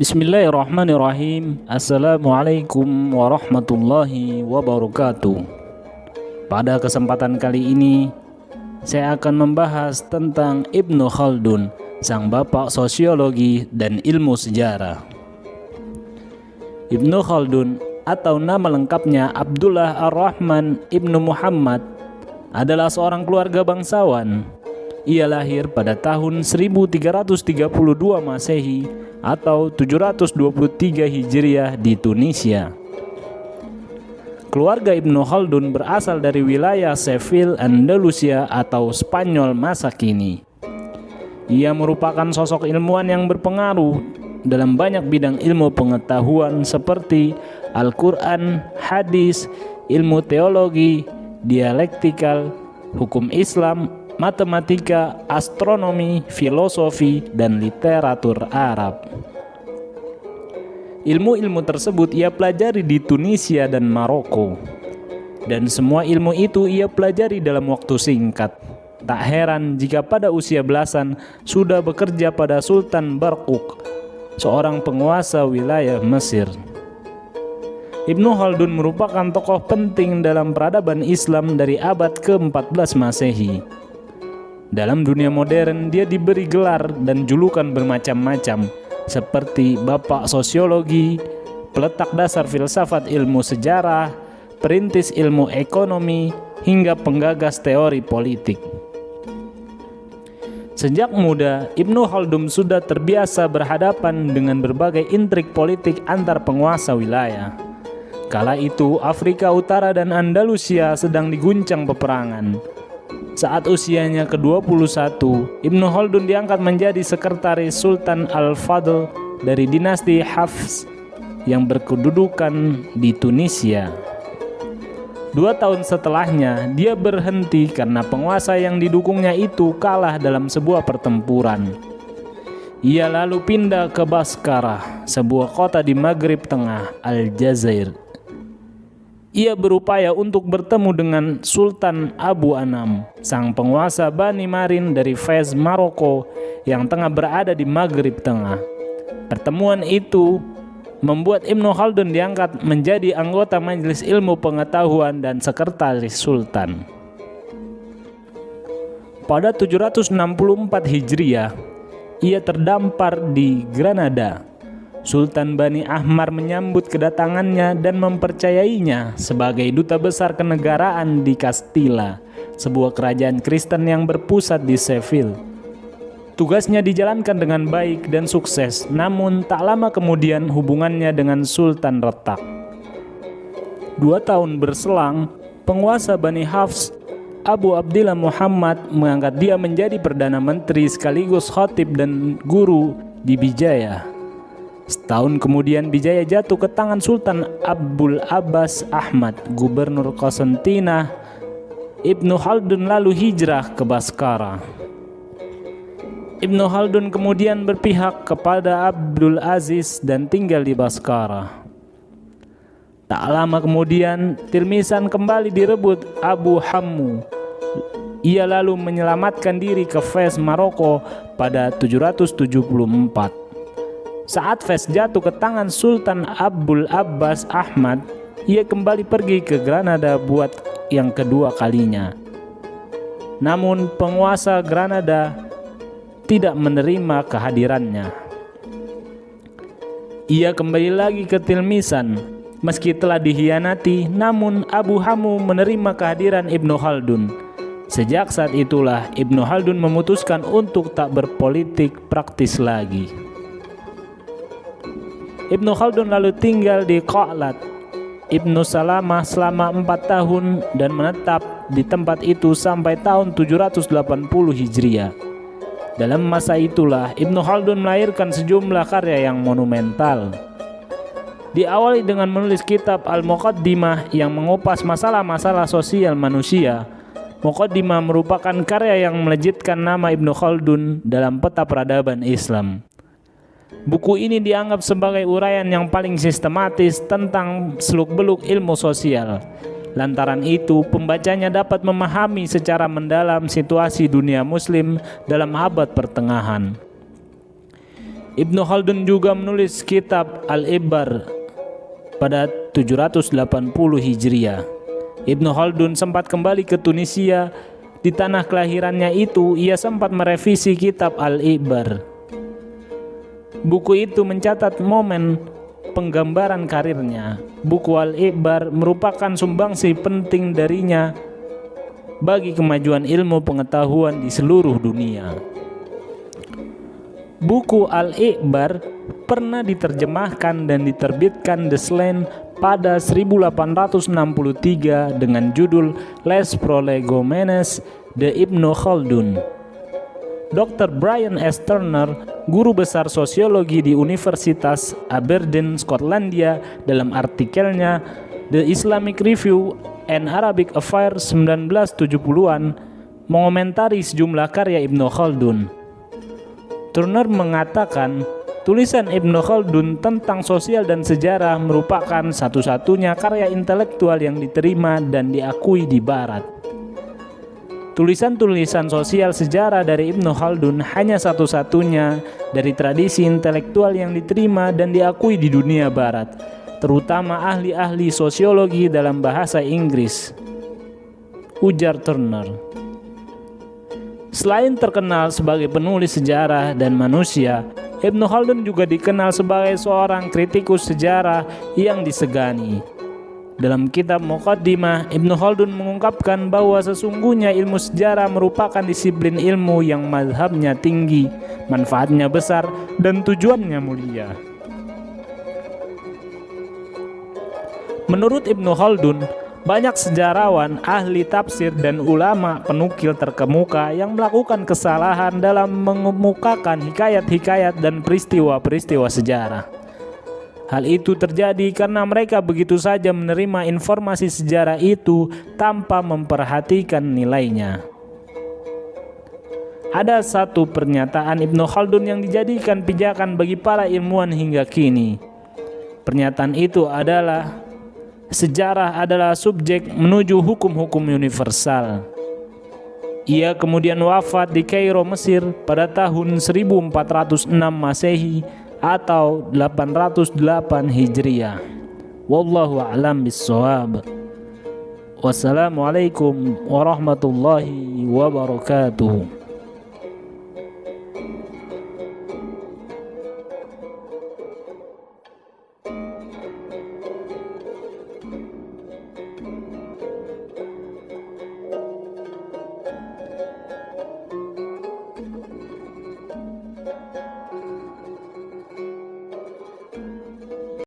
Bismillahirrahmanirrahim. Assalamualaikum warahmatullahi wabarakatuh. Pada kesempatan kali ini, saya akan membahas tentang Ibnu Khaldun, sang bapak sosiologi dan ilmu sejarah. Ibnu Khaldun atau nama lengkapnya Abdullah Ar-Rahman Ibnu Muhammad adalah seorang keluarga bangsawan. Ia lahir pada tahun 1332 Masehi atau 723 Hijriah di Tunisia. Keluarga Ibnu Khaldun berasal dari wilayah Seville, Andalusia atau Spanyol masa kini. Ia merupakan sosok ilmuwan yang berpengaruh dalam banyak bidang ilmu pengetahuan seperti Al-Quran, hadis, ilmu teologi, dialektikal, hukum Islam, matematika, astronomi, filosofi, dan literatur Arab. Ilmu-ilmu tersebut ia pelajari di Tunisia dan Maroko. Dan semua ilmu itu ia pelajari dalam waktu singkat. Tak heran jika pada usia belasan sudah bekerja pada Sultan Barquq, seorang penguasa wilayah Mesir. Ibnu Khaldun merupakan tokoh penting dalam peradaban Islam dari abad ke-14 Masehi. Dalam dunia modern, dia diberi gelar dan julukan bermacam-macam seperti bapak sosiologi, peletak dasar filsafat ilmu sejarah, perintis ilmu ekonomi, hingga penggagas teori politik. Sejak muda, Ibnu Khaldun sudah terbiasa berhadapan dengan berbagai intrik politik antar penguasa wilayah. Kala itu, Afrika Utara dan Andalusia sedang diguncang peperangan. Saat usianya ke-21, Ibnu Khaldun diangkat menjadi sekretaris Sultan Al-Fadl dari dinasti Hafs yang berkedudukan di Tunisia. 2 tahun setelahnya, dia berhenti karena penguasa yang didukungnya itu kalah dalam sebuah pertempuran. Ia lalu pindah ke Baskarah, sebuah kota di Maghrib Tengah, Aljazair. Ia berupaya untuk bertemu dengan Sultan Abu Anam, sang penguasa Bani Marin dari Fez, Maroko yang tengah berada di Maghrib Tengah. Pertemuan itu membuat Ibnu Khaldun diangkat menjadi anggota Majelis Ilmu Pengetahuan dan Sekretaris Sultan. Pada 764 Hijriah, ia terdampar di Granada. Sultan Bani Ahmar menyambut kedatangannya dan mempercayainya sebagai duta besar kenegaraan di Castilla, sebuah kerajaan Kristen yang berpusat di Seville. Tugasnya dijalankan dengan baik dan sukses, namun tak lama kemudian hubungannya dengan Sultan retak. 2 tahun berselang, penguasa Bani Hafs, Abu Abdillah Muhammad, mengangkat dia menjadi Perdana Menteri sekaligus khatib dan guru di Bijaya. Setahun kemudian Bijaya jatuh ke tangan Sultan Abul Abbas Ahmad, gubernur Konstantina. Ibnu Khaldun lalu hijrah ke Baskarah. Ibnu Khaldun kemudian berpihak kepada Abdul Aziz dan tinggal di Baskarah. Tak lama kemudian Tilmisan kembali direbut Abu Hammu. Ia lalu menyelamatkan diri ke Fez, Maroko pada 774. Saat Fez jatuh ke tangan Sultan Abul Abbas Ahmad, ia kembali pergi ke Granada buat yang kedua kalinya. Namun penguasa Granada tidak menerima kehadirannya. Ia kembali lagi ke Tilmisan. Meski telah dikhianati, namun Abu Hammu menerima kehadiran Ibnu Khaldun. Sejak saat itulah Ibnu Khaldun memutuskan untuk tak berpolitik praktis lagi. Ibnu Khaldun lalu tinggal di Qa'lat Ibnu Salamah selama 4 tahun dan menetap di tempat itu sampai tahun 780 Hijriah. Dalam masa itulah Ibnu Khaldun melahirkan sejumlah karya yang monumental. Diawali dengan menulis kitab Al-Muqaddimah yang mengupas masalah-masalah sosial manusia. Muqaddimah merupakan karya yang melejitkan nama Ibnu Khaldun dalam peta peradaban Islam. Buku ini dianggap sebagai uraian yang paling sistematis tentang seluk-beluk ilmu sosial. Lantaran itu, pembacanya dapat memahami secara mendalam situasi dunia muslim dalam abad pertengahan. Ibnu Khaldun juga menulis kitab Al-Ibar pada 780 Hijriah. Ibnu Khaldun sempat kembali ke Tunisia. Di tanah kelahirannya itu, ia sempat merevisi kitab Al-Ibar. Buku itu mencatat momen penggambaran karirnya. Buku Al-Ibar merupakan sumbangsi penting darinya bagi kemajuan ilmu pengetahuan di seluruh dunia. Buku Al-Ibar pernah diterjemahkan dan diterbitkan The Slant pada 1863 dengan judul Les Prolegomènes de Ibnu Khaldun. Dr. Brian S. Turner, guru besar sosiologi di Universitas Aberdeen, Skotlandia, dalam artikelnya The Islamic Review and Arabic Affairs 1970-an mengomentari sejumlah karya Ibnu Khaldun. Turner mengatakan, tulisan Ibnu Khaldun tentang sosial dan sejarah merupakan satu-satunya karya intelektual yang diterima dan diakui di Barat. Tulisan-tulisan sosial sejarah dari Ibnu Khaldun hanya satu-satunya dari tradisi intelektual yang diterima dan diakui di dunia Barat, terutama ahli-ahli sosiologi dalam bahasa Inggris, ujar Turner. Selain terkenal sebagai penulis sejarah dan manusia, Ibnu Khaldun juga dikenal sebagai seorang kritikus sejarah yang disegani. Dalam kitab Muqaddimah, Ibnu Khaldun mengungkapkan bahwa sesungguhnya ilmu sejarah merupakan disiplin ilmu yang mazhabnya tinggi, manfaatnya besar, dan tujuannya mulia. Menurut Ibnu Khaldun, banyak sejarawan, ahli tafsir, dan ulama penukil terkemuka yang melakukan kesalahan dalam mengemukakan hikayat-hikayat dan peristiwa-peristiwa sejarah. Hal itu terjadi karena mereka begitu saja menerima informasi sejarah itu tanpa memperhatikan nilainya. Ada satu pernyataan Ibnu Khaldun yang dijadikan pijakan bagi para ilmuwan hingga kini. Pernyataan itu adalah, sejarah adalah subjek menuju hukum-hukum universal. Ia kemudian wafat di Kairo, Mesir pada tahun 1406 Masehi atau 808 Hijriah. Wallahu a'lam bissawab. Wassalamualaikum warahmatullahi wabarakatuh.